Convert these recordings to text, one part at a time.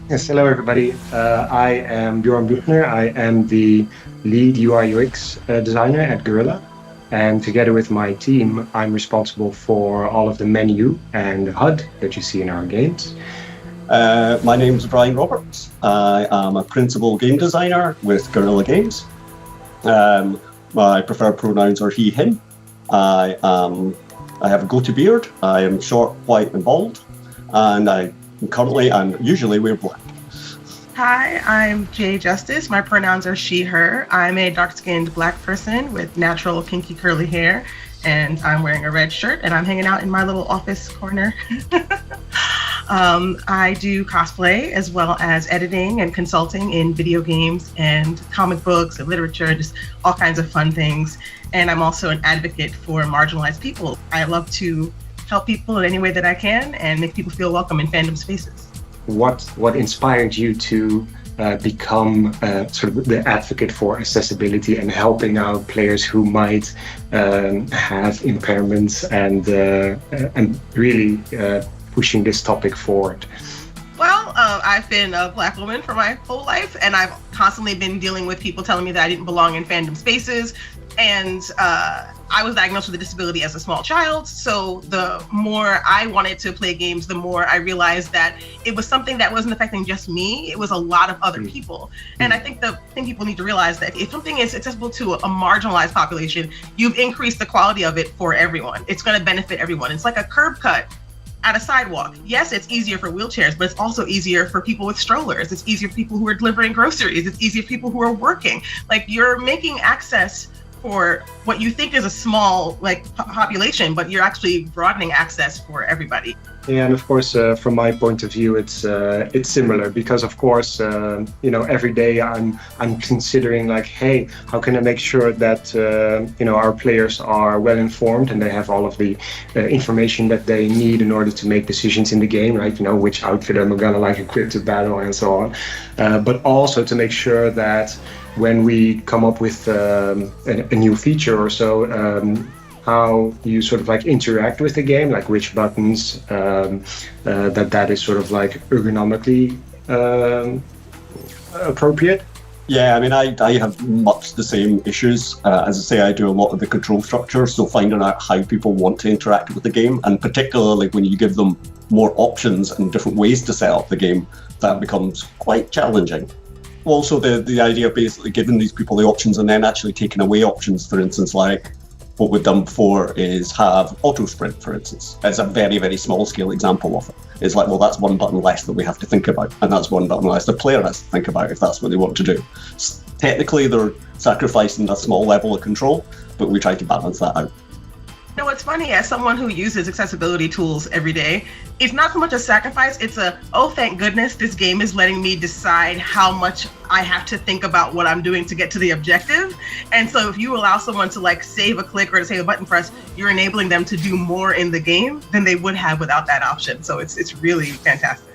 Yes, hello everybody. I am Bjorn Buchner. I am the lead UI UX designer at Gorilla. And together with my team, I'm responsible for all of the menu and the HUD that you see in our games. My name's Brian Roberts. I am a principal game designer with Guerrilla Games. My preferred pronouns are he, him. I have a goatee beard. I am short, white, and bald, and I currently and usually wear black. Hi, I'm Jay Justice. My pronouns are she, her. I'm a dark-skinned black person with natural kinky curly hair, and I'm wearing a red shirt, and I'm hanging out in my little office corner. I do cosplay as well as editing and consulting in video games and comic books and literature, and just all kinds of fun things. And I'm also an advocate for marginalized people. I love to help people in any way that I can and make people feel welcome in fandom spaces. What inspired you to become sort of the advocate for accessibility and helping out players who might have impairments and really pushing this topic forward? Well, I've been a Black woman for my whole life, and I've constantly been dealing with people telling me that I didn't belong in fandom spaces. And I was diagnosed with a disability as a small child. So the more I wanted to play games, the more I realized that it was something that wasn't affecting just me. It was a lot of other people. And I think the thing people need to realize that if something is accessible to a marginalized population, you've increased the quality of it for everyone. It's going to benefit everyone. It's like a curb cut at a sidewalk. Yes, it's easier for wheelchairs, but it's also easier for people with strollers. It's easier for people who are delivering groceries. It's easier for people who are working. Like, you're making access for what you think is a small population, but you're actually broadening access for everybody. Yeah, and of course, from my point of view, it's similar because, of course, every day I'm considering like, hey, how can I make sure that our players are well informed and they have all of the information that they need in order to make decisions in the game, right? You know, which outfit am I gonna equip to battle and so on, but also to make sure that when we come up with a new feature or so, how you sort of interact with the game, like which buttons, that is sort of ergonomically appropriate. Yeah, I mean, I have much the same issues. As I say, I do a lot of the control structure, so finding out how people want to interact with the game, and particularly when you give them more options and different ways to set up the game, that becomes quite challenging. Also, the idea of basically giving these people the options and then actually taking away options, for instance, like what we've done before is have auto sprint, for instance. It's a very, very small scale example of it. It's like, well, that's one button less that we have to think about, and that's one button less the player has to think about if that's what they want to do. Technically, they're sacrificing a small level of control, but we try to balance that out. You know, what's funny, as someone who uses accessibility tools every day, it's not so much a sacrifice, it's oh, thank goodness this game is letting me decide how much I have to think about what I'm doing to get to the objective. And so if you allow someone to save a click or to save a button press, you're enabling them to do more in the game than they would have without that option. So it's really fantastic.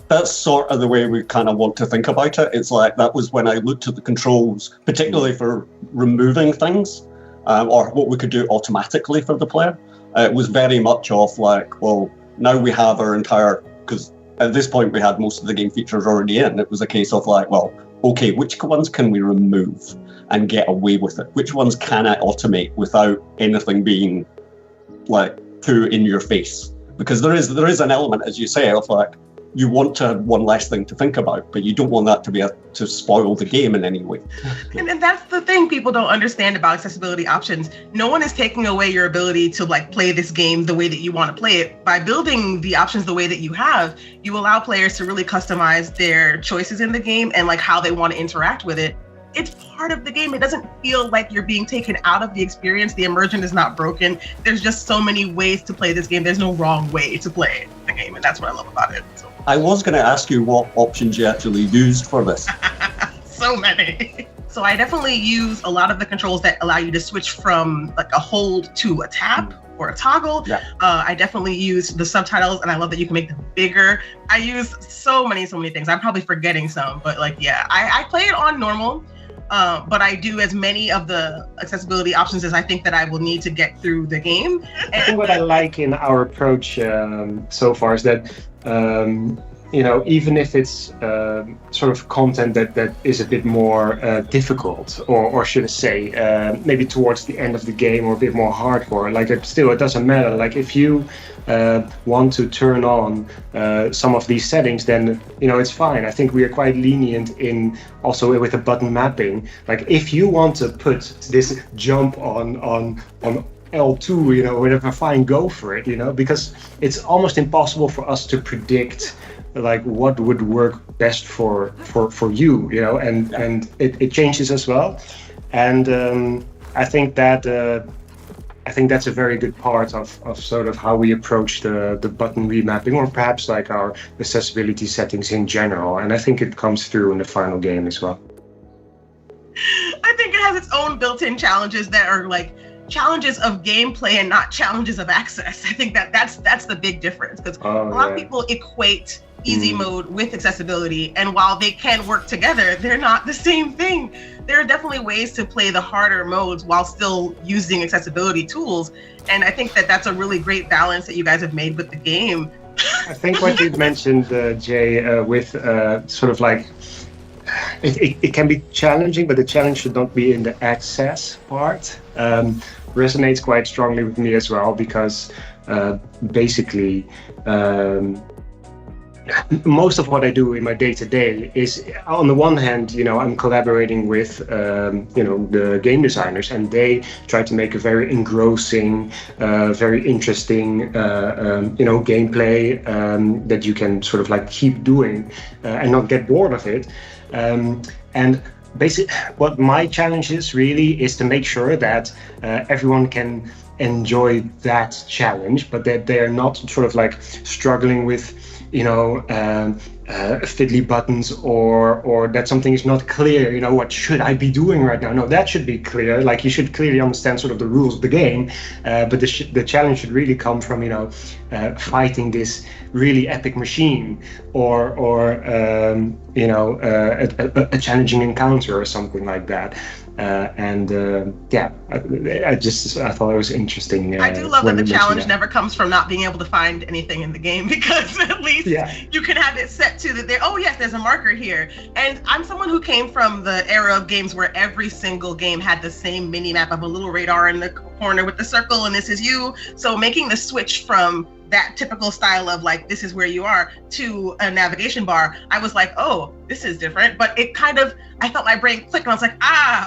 That's sort of the way we kind of want to think about it. It's like, that was when I looked at the controls, particularly for removing things, or what we could do automatically for the player. It was very much of like, well, now we have our entire, because at this point we had most of the game features already in. It was a case of like, well, okay, which ones can we remove and get away with it? Which ones can I automate without anything being like too in your face? Because there is an element, as you say, of like, you want to have one less thing to think about, but you don't want that to spoil the game in any way. And that's the thing people don't understand about accessibility options. No one is taking away your ability to play this game the way that you want to play it. By building the options the way that you have, you allow players to really customize their choices in the game and how they want to interact with it. It's part of the game. It doesn't feel like you're being taken out of the experience. The immersion is not broken. There's just so many ways to play this game. There's no wrong way to play the game, and that's what I love about it. So. I was going to ask you what options you actually used for this. So many. So I definitely use a lot of the controls that allow you to switch from a hold to a tap or a toggle. Yeah. I definitely use the subtitles, and I love that you can make them bigger. I use so many things. I'm probably forgetting some, but I play it on normal. But I do as many of the accessibility options as I think that I will need to get through the game. I think what I like in our approach so far is that even if it's sort of content that is a bit more difficult, or should I say, maybe towards the end of the game or a bit more hardcore, like it doesn't matter. Like if you want to turn on some of these settings, then it's fine. I think we are quite lenient in also with the button mapping. Like if you want to put this jump on L2, whatever, fine, go for it, because it's almost impossible for us to predict like what would work best for you, and it changes as well. And I think that's a very good part of sort of how we approach the button remapping, or perhaps like our accessibility settings in general. And I think it comes through in the final game as well. I think it has its own built-in challenges that are like challenges of gameplay and not challenges of access. I think that's the big difference, because a lot of people equate easy mode with accessibility, and while they can work together, they're not the same thing. There are definitely ways to play the harder modes while still using accessibility tools, and I think that's a really great balance that you guys have made with the game. I think what you mentioned, Jay, with sort of like it can be challenging, but the challenge should not be in the access part. Resonates quite strongly with me as well, because basically most of what I do in my day-to-day is, on the one hand, I'm collaborating with the game designers, and they try to make a very engrossing, very interesting gameplay that you can sort of like keep doing and not get bored of it. And basically what my challenge is really is to make sure that everyone can enjoy that challenge, but that they are not sort of like struggling with fiddly buttons, or that something is not clear, what should I be doing right now? No, that should be clear. Like you should clearly understand sort of the rules of the game, but the challenge should really come from fighting this really epic machine, or a challenging encounter or something like that. I thought it was interesting. I do love that the challenge never comes from not being able to find anything in the game, because at least you can have it set to that. Oh yes, there's a marker here. And I'm someone who came from the era of games where every single game had the same mini map of a little radar in the corner with the circle, and this is you. So making the switch from that typical style of like, this is where you are, to a navigation bar, I was like, oh, this is different. But it kind of, I felt my brain click, and I was like,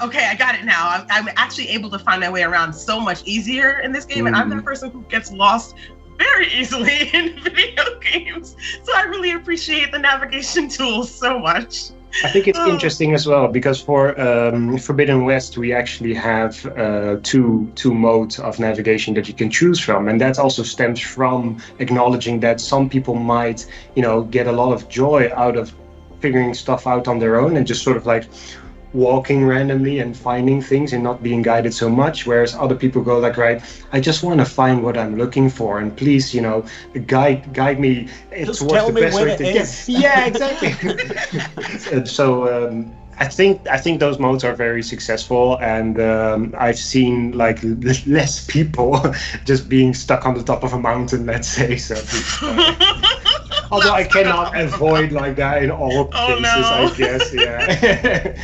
okay, I got it now. I'm actually able to find my way around so much easier in this game. And I'm the person who gets lost very easily in video games. So I really appreciate the navigation tools so much. I think it's interesting as well, because for Forbidden West we actually have two modes of navigation that you can choose from, and that also stems from acknowledging that some people might get a lot of joy out of figuring stuff out on their own and just sort of like walking randomly and finding things and not being guided so much, whereas other people go like, right, I just want to find what I'm looking for, and please guide me just towards tell the me best where way it to is. get. Yeah, exactly. So I think those modes are very successful, and I've seen like less people just being stuck on the top of a mountain, let's say. So although I cannot avoid like that in all cases, I guess. Yeah.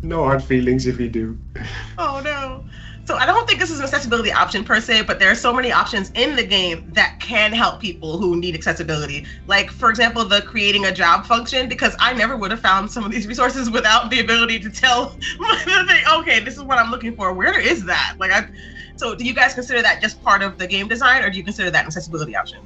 No hard feelings if you do. Oh no. So I don't think this is an accessibility option per se, but there are so many options in the game that can help people who need accessibility. Like, for example, the creating a job function, because I never would have found some of these resources without the ability to tell the thing, okay, this is what I'm looking for. Where is that? So do you guys consider that just part of the game design, or do you consider that an accessibility option?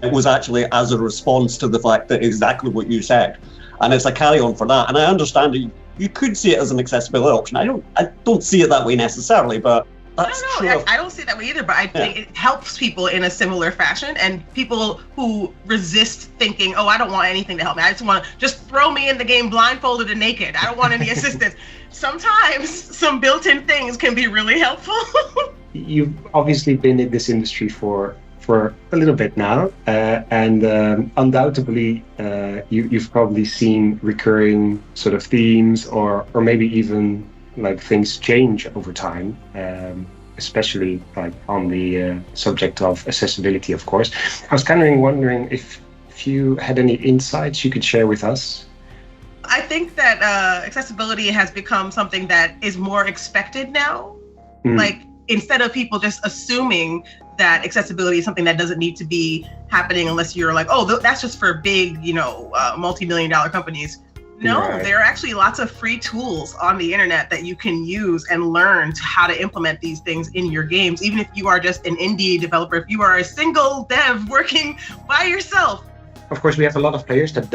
It was actually as a response to the fact that exactly what you said, and it's a carry on for that. And I understand that you could see it as an accessibility option. I don't see it that way necessarily, but that's true. I don't see it that way either, but I think it helps people in a similar fashion, and people who resist thinking, oh, I don't want anything to help me. I just want to just throw me in the game blindfolded and naked. I don't want any assistance. Sometimes some built-in things can be really helpful. You've obviously been in this industry for a little bit now, and undoubtedly you've probably seen recurring sort of themes, or maybe even like things change over time, especially like on the subject of accessibility, of course. I was kind of wondering if if you had any insights you could share with us. I think that accessibility has become something that is more expected now. Like, instead of people just assuming that accessibility is something that doesn't need to be happening unless you're like, oh, that's just for big, multi-million-dollar companies. No, Right. there are actually lots of free tools on the internet that you can use and learn how to implement these things in your games. Even if you are just an indie developer, if you are a single dev working by yourself. Of course, we have a lot of players that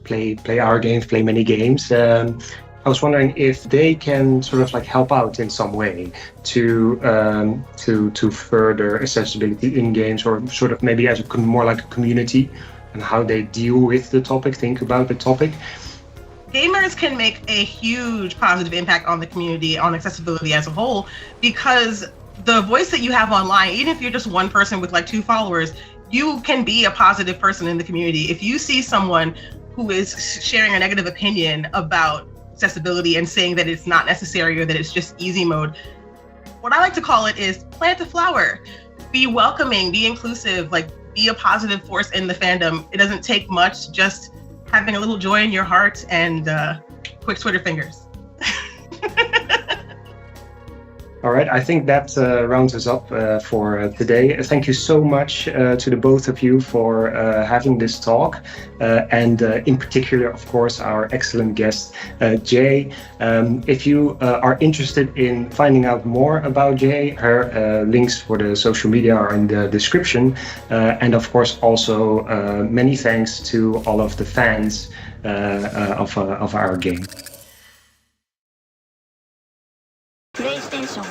play our games, play many games. I was wondering if they can sort of like help out in some way to further accessibility in games, or sort of maybe as more like a community, and how they deal with the topic, think about the topic. Gamers can make a huge positive impact on the community, on accessibility as a whole, because the voice that you have online, even if you're just one person with like 2 followers, you can be a positive person in the community. If you see someone who is sharing a negative opinion about accessibility and saying that it's not necessary or that it's just easy mode, what I like to call it is plant a flower. Be welcoming, be inclusive, like be a positive force in the fandom. It doesn't take much, just having a little joy in your heart and quick Twitter fingers. All right, I think that rounds us up for today. Thank you so much to the both of you for having this talk, and in particular, of course, our excellent guest, Jay. If you are interested in finding out more about Jay, her links for the social media are in the description. And of course, also many thanks to all of the fans of our game. PlayStation